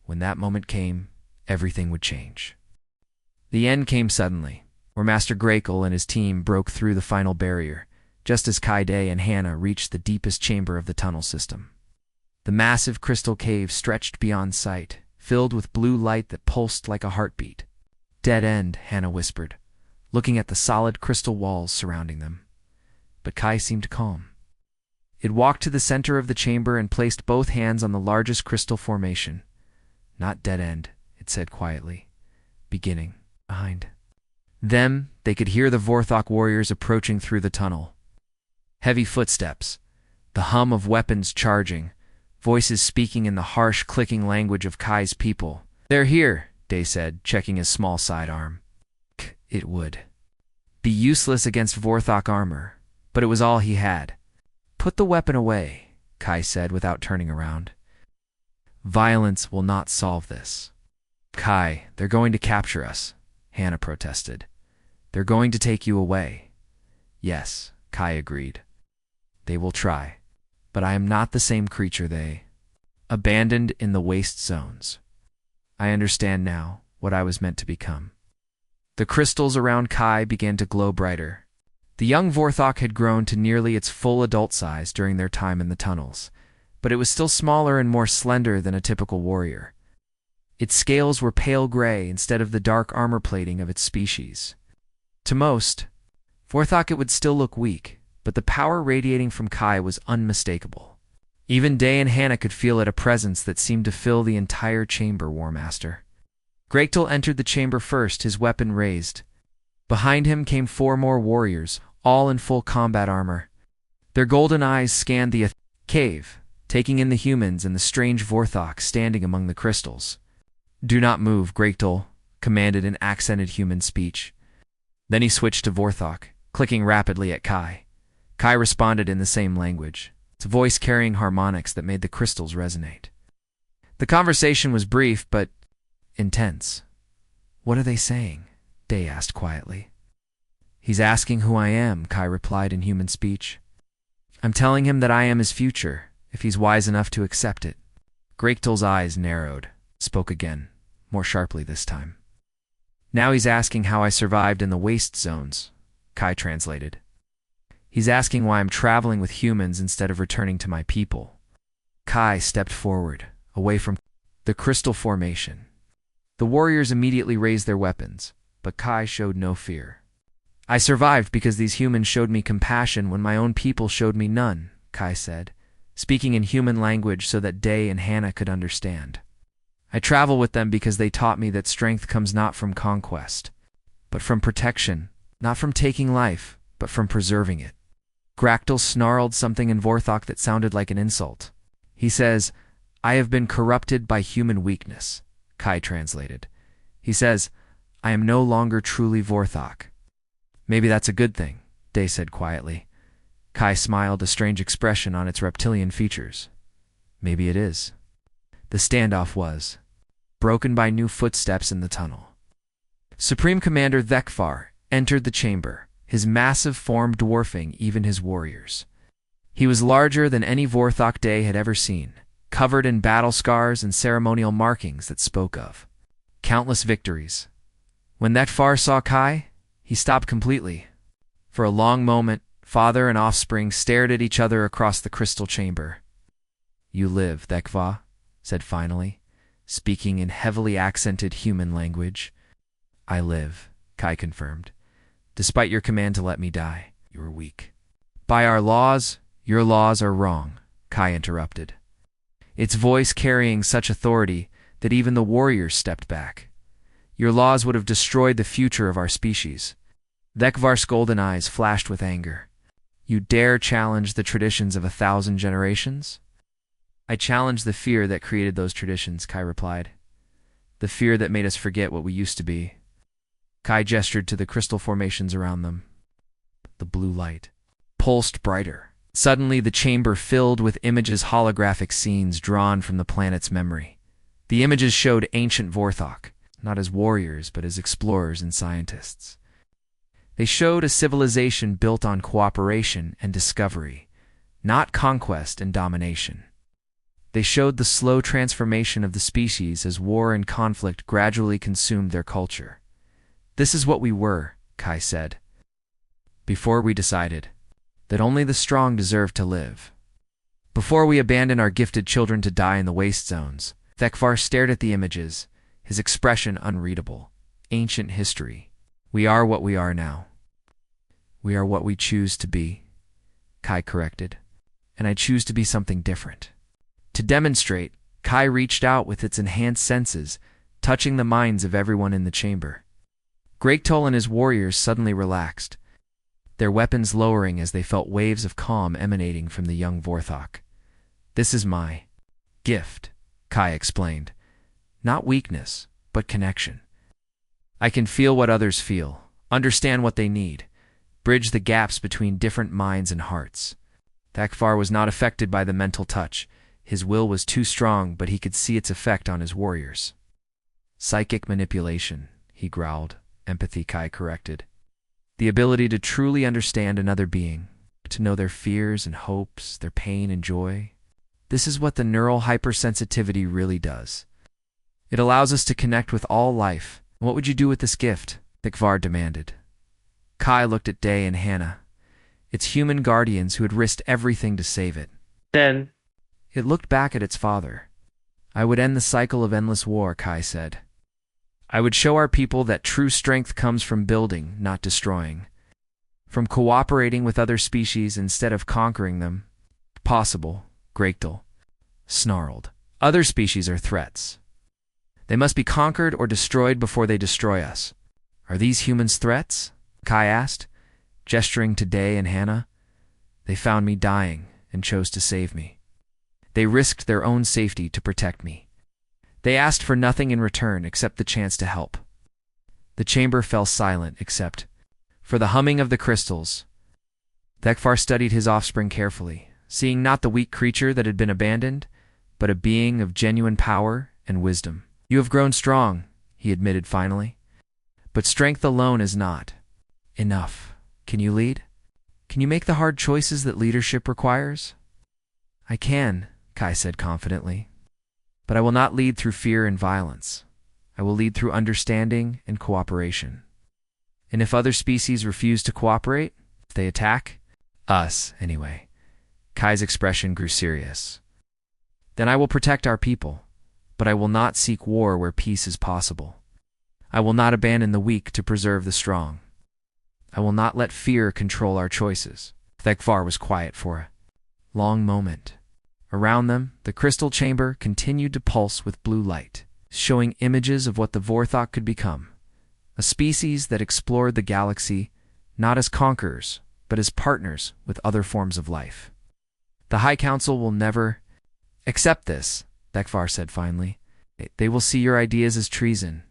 When that moment came, everything would change. The end came suddenly, where Master Greichtol and his team broke through the final barrier, just as Kai Day and Hannah reached the deepest chamber of the tunnel system. The massive crystal cave stretched beyond sight, filled with blue light that pulsed like a heartbeat. Dead end, Hannah whispered, looking at the solid crystal walls surrounding them. But Kai seemed calm. It walked to the center of the chamber and placed both hands on the largest crystal formation. Not dead end, it said quietly. Beginning. Behind them, they could hear the Vorthok warriors approaching through the tunnel. Heavy footsteps, the hum of weapons charging, voices speaking in the harsh, clicking language of Kai's people. They're here, Day said, checking his small sidearm. It would be useless against Vorthok armor, but it was all he had. Put the weapon away, Kai said without turning around. Violence will not solve this. Kai, they're going to capture us, Hannah protested. They're going to take you away. Yes, Kai agreed. They will try, but I am not the same creature they abandoned in the waste zones. I understand now what I was meant to become. The crystals around Kai began to glow brighter. The young Vorthok had grown to nearly its full adult size during their time in the tunnels, but it was still smaller and more slender than a typical warrior. Its scales were pale gray instead of the dark armor plating of its species. To most, Vorthok, it would still look weak, but the power radiating from Kai was unmistakable. Even Day and Hannah could feel it, a presence that seemed to fill the entire chamber, War Master. Greichtol entered the chamber first, his weapon raised. Behind him came 4 more warriors, all in full combat armor. Their golden eyes scanned the cave, taking in the humans and the strange Vorthok standing among the crystals. Do not move, Greichtol commanded in accented human speech. Then he switched to Vorthok, clicking rapidly at Kai. Kai responded in the same language, its voice carrying harmonics that made the crystals resonate. The conversation was brief, but intense. What are they saying? Day asked quietly. He's asking who I am, Kai replied in human speech. I'm telling him that I am his future, if he's wise enough to accept it. Greichtol's eyes narrowed, spoke again, more sharply this time. Now he's asking how I survived in the waste zones, Kai translated. He's asking why I'm traveling with humans instead of returning to my people. Kai stepped forward, away from the crystal formation. The warriors immediately raised their weapons, but Kai showed no fear. I survived because these humans showed me compassion when my own people showed me none, Kai said, speaking in human language so that Day and Hannah could understand. I travel with them because they taught me that strength comes not from conquest, but from protection, not from taking life, but from preserving it. Greichtol snarled something in Vorthok that sounded like an insult. He says, I have been corrupted by human weakness, Kai translated. He says, I am no longer truly Vorthok. Maybe that's a good thing, Day said quietly. Kai smiled, a strange expression on its reptilian features. Maybe it is. The standoff was broken by new footsteps in the tunnel. Supreme Commander Thekvar entered the chamber, his massive form dwarfing even his warriors. He was larger than any Vorthok Day had ever seen, covered in battle scars and ceremonial markings that spoke of countless victories. When Thekvar saw Kai, he stopped completely. For a long moment, father and offspring stared at each other across the crystal chamber. "You live," Thekvar said finally, speaking in heavily accented human language. "I live," Kai confirmed. "Despite your command to let me die, you are weak." "By our laws, your laws are wrong," Kai interrupted, its voice carrying such authority that even the warriors stepped back. "Your laws would have destroyed the future of our species." Thekvar's golden eyes flashed with anger. "You dare challenge the traditions of 1,000 generations?" "I challenge the fear that created those traditions," Kai replied. "The fear that made us forget what we used to be." Kai gestured to the crystal formations around them. The blue light pulsed brighter. Suddenly the chamber filled with images, holographic scenes drawn from the planet's memory. The images showed ancient Vorthok, not as warriors but as explorers and scientists. They showed a civilization built on cooperation and discovery, not conquest and domination. They showed the slow transformation of the species as war and conflict gradually consumed their culture. "This is what we were," Kai said, "before we decided that only the strong deserve to live. Before we abandoned our gifted children to die in the waste zones." Thekvar stared at the images, his expression unreadable. "Ancient history. We are what we are now." "We are what we choose to be," Kai corrected, "and I choose to be something different." To demonstrate, Kai reached out with its enhanced senses, touching the minds of everyone in the chamber. Greaktol and his warriors suddenly relaxed, their weapons lowering as they felt waves of calm emanating from the young Vorthok. "This is my gift," Kai explained. "Not weakness, but connection. I can feel what others feel, understand what they need, bridge the gaps between different minds and hearts." Thekvar was not affected by the mental touch. His will was too strong, but he could see its effect on his warriors. "Psychic manipulation," he growled. "Empathy," Kai corrected. "The ability to truly understand another being, to know their fears and hopes, their pain and joy. This is what the neural hypersensitivity really does. It allows us to connect with all life." "What would you do with this gift?" Thekvar demanded. Kai looked at Day and Hannah, its human guardians who had risked everything to save it. Then It looked back at its father. "I would end the cycle of endless war," Kai said. "I would show our people that true strength comes from building, not destroying. From cooperating with other species instead of conquering them." "Possible," Greaktol snarled. "Other species are threats. They must be conquered or destroyed before they destroy us." "Are these humans threats?" Kai asked, gesturing to Day and Hannah. "They found me dying and chose to save me. They risked their own safety to protect me. They asked for nothing in return except the chance to help." The chamber fell silent except for the humming of the crystals. Thekvar studied his offspring carefully, seeing not the weak creature that had been abandoned, but a being of genuine power and wisdom. "You have grown strong," he admitted finally. "But strength alone is not enough. Can you lead? Can you make the hard choices that leadership requires?" "I can," Kai said confidently. "But I will not lead through fear and violence. I will lead through understanding and cooperation. And if other species refuse to cooperate, if they attack us anyway," Kai's expression grew serious, "then I will protect our people, but I will not seek war where peace is possible. I will not abandon the weak to preserve the strong. I will not let fear control our choices." Thekvar was quiet for a long moment. Around them, the crystal chamber continued to pulse with blue light, showing images of what the Vorthok could become, a species that explored the galaxy not as conquerors, but as partners with other forms of life. "The High Council will never accept this," Thekvar said finally. "They will see your ideas as treason."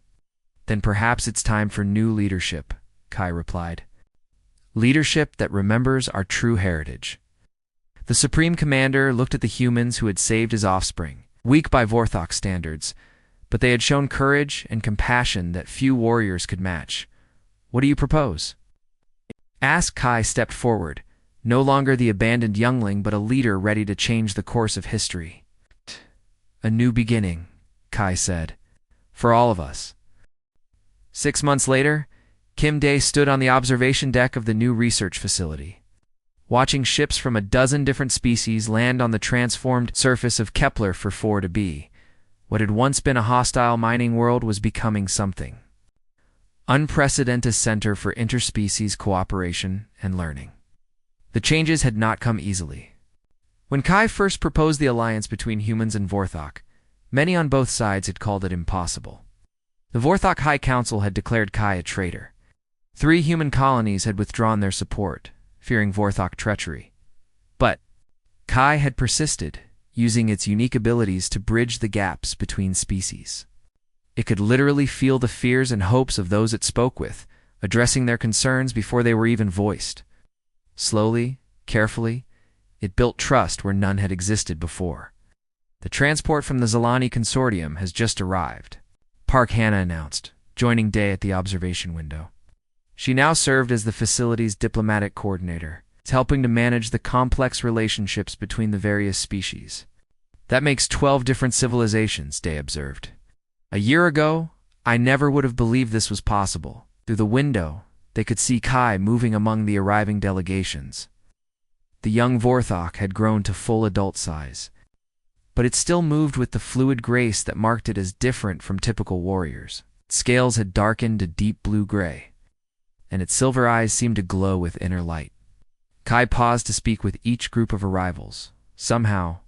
"Then perhaps it's time for new leadership," Kai replied. "Leadership that remembers our true heritage." The Supreme Commander looked at the humans who had saved his offspring, weak by Vorthok standards, but they had shown courage and compassion that few warriors could match. "What do you propose?" Kai stepped forward, no longer the abandoned youngling but a leader ready to change the course of history. "A new beginning," Kai said, "for all of us." 6 months later, Kim Day stood on the observation deck of the new research facility, watching ships from a dozen different species land on the transformed surface of Kepler for 4 to be. What had once been a hostile mining world was becoming something. Unprecedented center for interspecies cooperation and learning. The changes had not come easily. When Kai first proposed the alliance between humans and Vorthok, many on both sides had called it impossible. The Vorthok High Council had declared Kai a traitor. 3 human colonies had withdrawn their support, fearing Vorthok treachery. But Kai had persisted, using its unique abilities to bridge the gaps between species. It could literally feel the fears and hopes of those it spoke with, addressing their concerns before they were even voiced. Slowly, carefully, it built trust where none had existed before. "The transport from the Zalani Consortium has just arrived," Park Hannah announced, joining Day at the observation window. She now served as the facility's diplomatic coordinator, helping to manage the complex relationships between the various species. "That makes 12 different civilizations," Day observed. "A year ago, I never would have believed this was possible." Through the window, they could see Kai moving among the arriving delegations. The young Vorthok had grown to full adult size, but it still moved with the fluid grace that marked it as different from typical warriors. Its scales had darkened to deep blue-gray, and its silver eyes seemed to glow with inner light. Kai paused to speak with each group of arrivals, somehow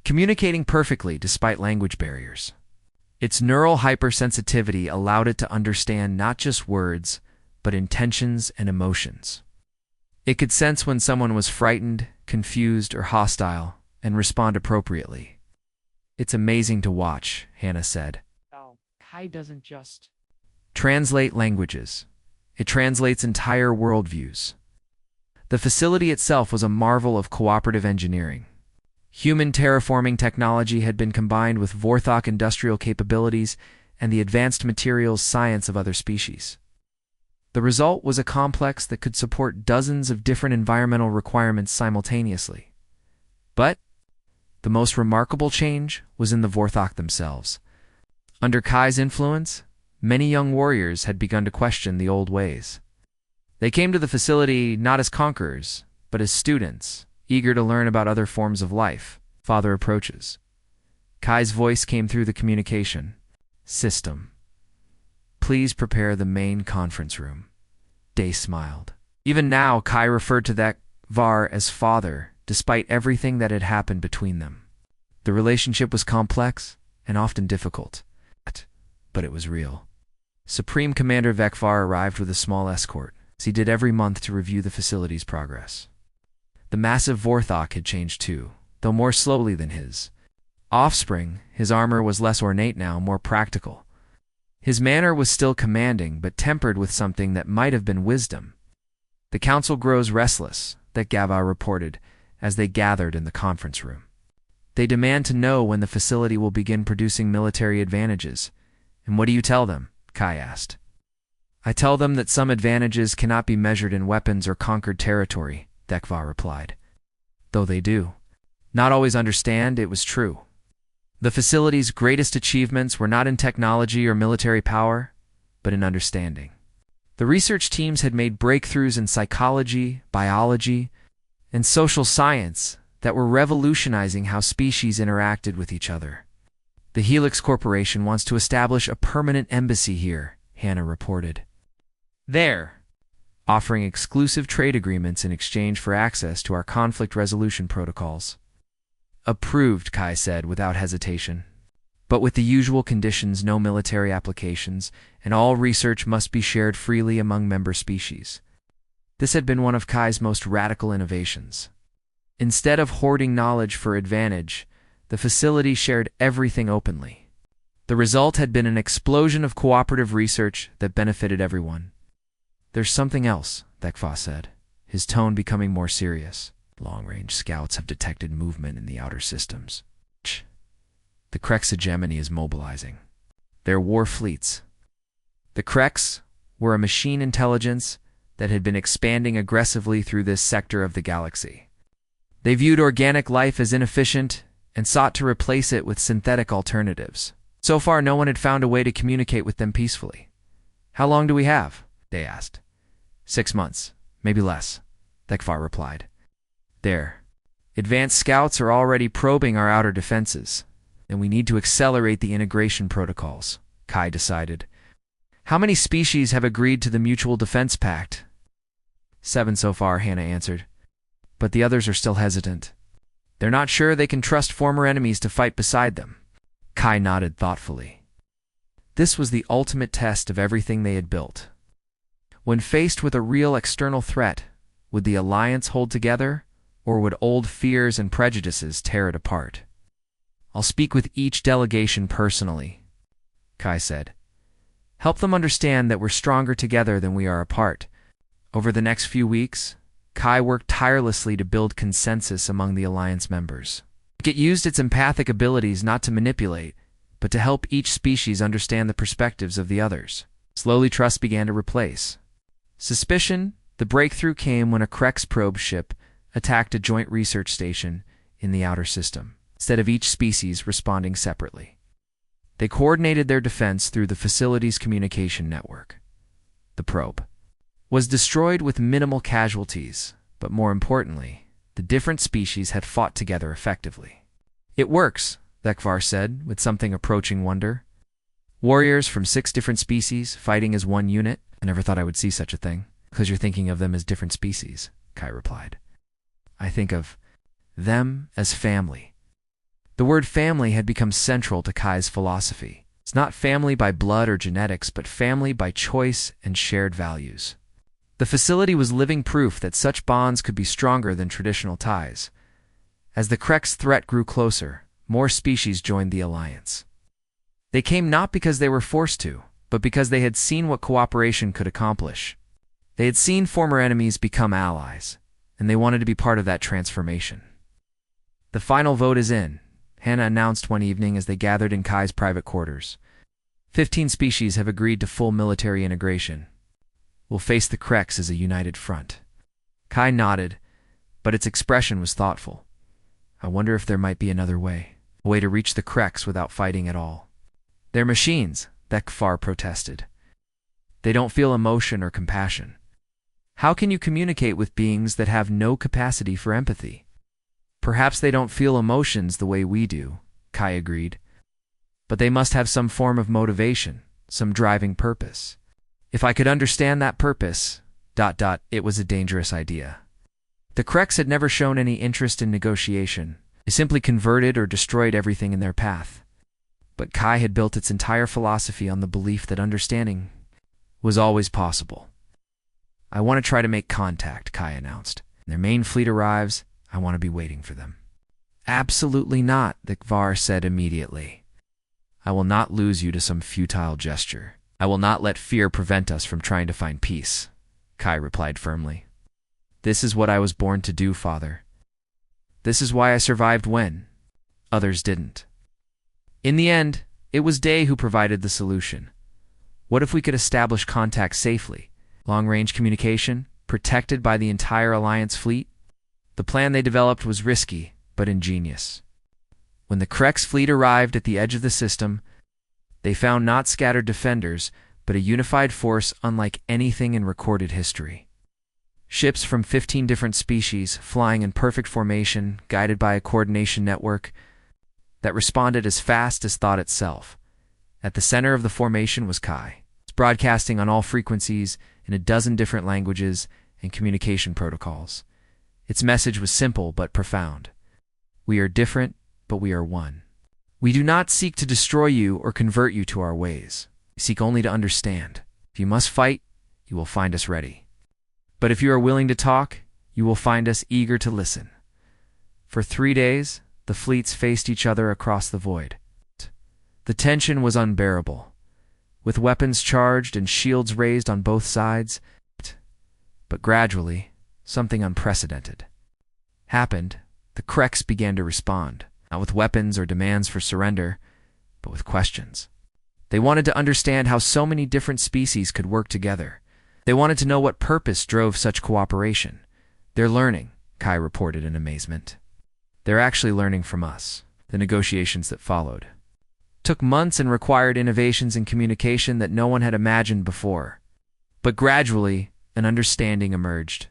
communicating perfectly despite language barriers. Its neural hypersensitivity allowed it to understand not just words, but intentions and emotions. It could sense when someone was frightened, confused, or hostile, and respond appropriately. "It's amazing to watch," Hannah said. Kai doesn't just Translate languages. It translates entire worldviews. The facility itself was a marvel of cooperative engineering. Human terraforming technology had been combined with Vorthok industrial capabilities and the advanced materials science of other species. The result was a complex that could support dozens of different environmental requirements simultaneously. But the most remarkable change was in the Vorthok themselves. Under Kai's influence, many young warriors had begun to question the old ways. They came to the facility not as conquerors, but as students, eager to learn about other forms of life, father approaches. Kai's voice came through the communication system. "Please prepare the main conference room." Day smiled. Even now, Kai referred to that Var as father, despite everything that had happened between them. The relationship was complex and often difficult, but it was real. Supreme Commander Vekvar arrived with a small escort, as he did every month to review the facility's progress. The massive Vorthok had changed too, though more slowly than his. Offspring, his armor was less ornate now, more practical. His manner was still commanding, but tempered with something that might have been wisdom. "The council grows restless," that Gava reported, as they gathered in the conference room. "They demand to know when the facility will begin producing military advantages." "And what do you tell them?" Kai asked. "I tell them that some advantages cannot be measured in weapons or conquered territory," Dekvar replied. "Though they do not always understand, it was true. The facility's greatest achievements were not in technology or military power, but in understanding. The research teams had made breakthroughs in psychology, biology, and social science that were revolutionizing how species interacted with each other. The Helix Corporation wants to establish a permanent embassy here, Hannah reported. They're offering exclusive trade agreements in exchange for access to our conflict resolution protocols. Approved, Kai said without hesitation. But with the usual conditions, no military applications, and all research must be shared freely among member species. This had been one of Kai's most radical innovations. Instead of hoarding knowledge for advantage, the facility shared everything openly. The result had been an explosion of cooperative research that benefited everyone. There's something else, Thekfa said, his tone becoming more serious. Long-range scouts have detected movement in the outer systems. The Krex hegemony is mobilizing. their war fleets. The Kreks were a machine intelligence that had been expanding aggressively through this sector of the galaxy. They viewed organic life as inefficient and sought to replace it with synthetic alternatives. So far, no one had found a way to communicate with them peacefully. "How long do we have?" they asked. 6 months, maybe less," Thekvar replied. "There. Advanced scouts are already probing our outer defenses, and we need to accelerate the integration protocols," Kai decided. "How many species have agreed to the Mutual Defense Pact?" 7 so far, Hannah answered. "But the others are still hesitant. They're not sure they can trust former enemies to fight beside them." Kai nodded thoughtfully. This was the ultimate test of everything they had built. When faced with a real external threat, would the Alliance hold together, or would old fears and prejudices tear it apart? "I'll speak with each delegation personally," Kai said. "Help them understand that we're stronger together than we are apart." Over the next few weeks, Kai worked tirelessly to build consensus among the Alliance members. It used its empathic abilities not to manipulate, but to help each species understand the perspectives of the others. Slowly, trust began to replace suspicion. The breakthrough came when a Krex probe ship attacked a joint research station in the outer system, instead of each species responding separately. They coordinated their defense through the facility's communication network. The probe was destroyed with minimal casualties, but more importantly, the different species had fought together effectively. "It works," Thekvar said, with something approaching wonder. "Warriors from 6 different species fighting as one unit? I never thought I would see such a thing." "Because you're thinking of them as different species," Kai replied. "I think of them as family." The word family had become central to Kai's philosophy. It's not family by blood or genetics, but family by choice and shared values. The facility was living proof that such bonds could be stronger than traditional ties. As the Krex threat grew closer, more species joined the Alliance. They came not because they were forced to, but because they had seen what cooperation could accomplish. They had seen former enemies become allies, and they wanted to be part of that transformation. "The final vote is in," Hannah announced one evening as they gathered in Kai's private quarters. 15 species have agreed to full military integration. We'll face the Krex as a united front." Kai nodded, but its expression was thoughtful. "I wonder if there might be another way. A way to reach the Krex without fighting at all." "They're machines," Thekvar protested. "They don't feel emotion or compassion. How can you communicate with beings that have no capacity for empathy?" "Perhaps they don't feel emotions the way we do," Kai agreed. "But they must have some form of motivation, some driving purpose. If I could understand that purpose, ... it was a dangerous idea." The Krex had never shown any interest in negotiation. They simply converted or destroyed everything in their path. But Kai had built its entire philosophy on the belief that understanding was always possible. "I want to try to make contact," Kai announced. "When their main fleet arrives, I want to be waiting for them." "Absolutely not," Thekvar said immediately. "I will not lose you to some futile gesture. I will not let fear prevent us from trying to find peace," Kai replied firmly. "This is what I was born to do, Father. This is why I survived when others didn't." In the end, it was Day who provided the solution. What if we could establish contact safely? Long-range communication, protected by the entire Alliance fleet? The plan they developed was risky, but ingenious. When the Krex fleet arrived at the edge of the system, they found not scattered defenders, but a unified force unlike anything in recorded history. Ships from 15 different species, flying in perfect formation, guided by a coordination network that responded as fast as thought itself. At the center of the formation was Kai, broadcasting on all frequencies in a dozen different languages and communication protocols. Its message was simple but profound. We are different, but we are one. We do not seek to destroy you or convert you to our ways. We seek only to understand. If you must fight, you will find us ready. But if you are willing to talk, you will find us eager to listen. For 3 days, the fleets faced each other across the void. The tension was unbearable, with weapons charged and shields raised on both sides. But gradually, something unprecedented happened. The Krex began to respond, not with weapons or demands for surrender, but with questions. They wanted to understand how so many different species could work together. They wanted to know what purpose drove such cooperation. They're learning, Kai reported in amazement. They're actually learning from us. The negotiations that followed took months and required innovations in communication that no one had imagined before. But gradually, an understanding emerged.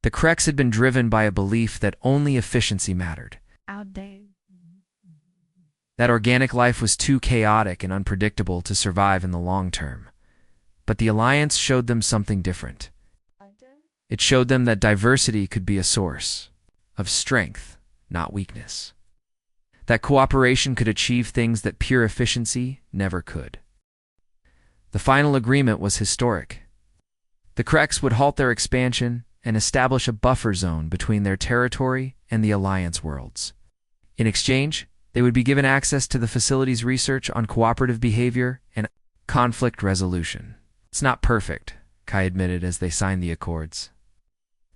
The Kreks had been driven by a belief that only efficiency mattered. That organic life was too chaotic and unpredictable to survive in the long term. But the Alliance showed them something different. It showed them that diversity could be a source of strength, not weakness. That cooperation could achieve things that pure efficiency never could. The final agreement was historic. The Kreks would halt their expansion and establish a buffer zone between their territory and the Alliance worlds. In exchange, they would be given access to the facility's research on cooperative behavior and conflict resolution. It's not perfect, Kai admitted as they signed the accords.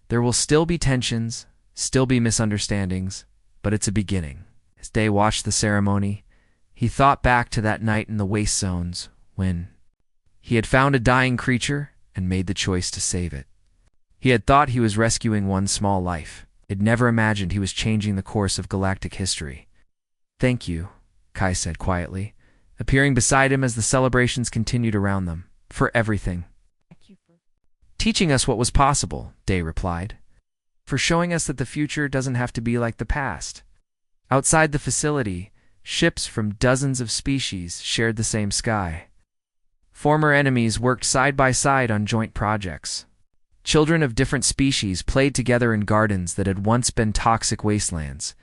There will still be tensions, still be misunderstandings, but it's a beginning. As Day watched the ceremony, he thought back to that night in the waste zones when he had found a dying creature and made the choice to save it. He had thought he was rescuing one small life. He'd never imagined he was changing the course of galactic history. "Thank you," Kai said quietly, appearing beside him as the celebrations continued around them, "for everything." "Teaching us what was possible," Day replied. "For showing us that the future doesn't have to be like the past." Outside the facility, ships from dozens of species shared the same sky. Former enemies worked side by side on joint projects. Children of different species played together in gardens that had once been toxic wastelands,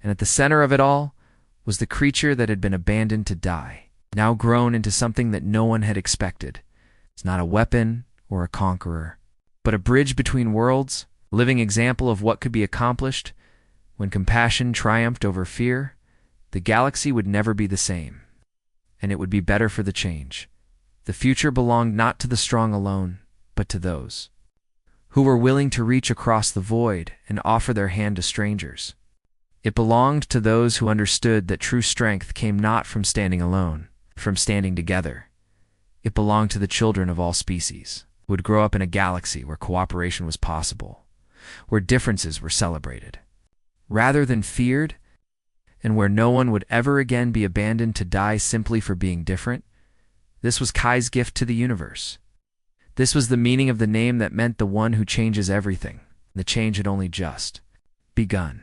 and at the center of it all was the creature that had been abandoned to die, now grown into something that no one had expected. It's not a weapon or a conqueror, but a bridge between worlds, a living example of what could be accomplished when compassion triumphed over fear. The galaxy would never be the same, and it would be better for the change. The future belonged not to the strong alone, but to those who were willing to reach across the void and offer their hand to strangers. It belonged to those who understood that true strength came not from standing alone, from standing together. It belonged to the children of all species, who would grow up in a galaxy where cooperation was possible, where differences were celebrated, rather than feared, and where no one would ever again be abandoned to die simply for being different. This was Kai's gift to the universe. This was the meaning of the name that meant the one who changes everything. The change had only just begun.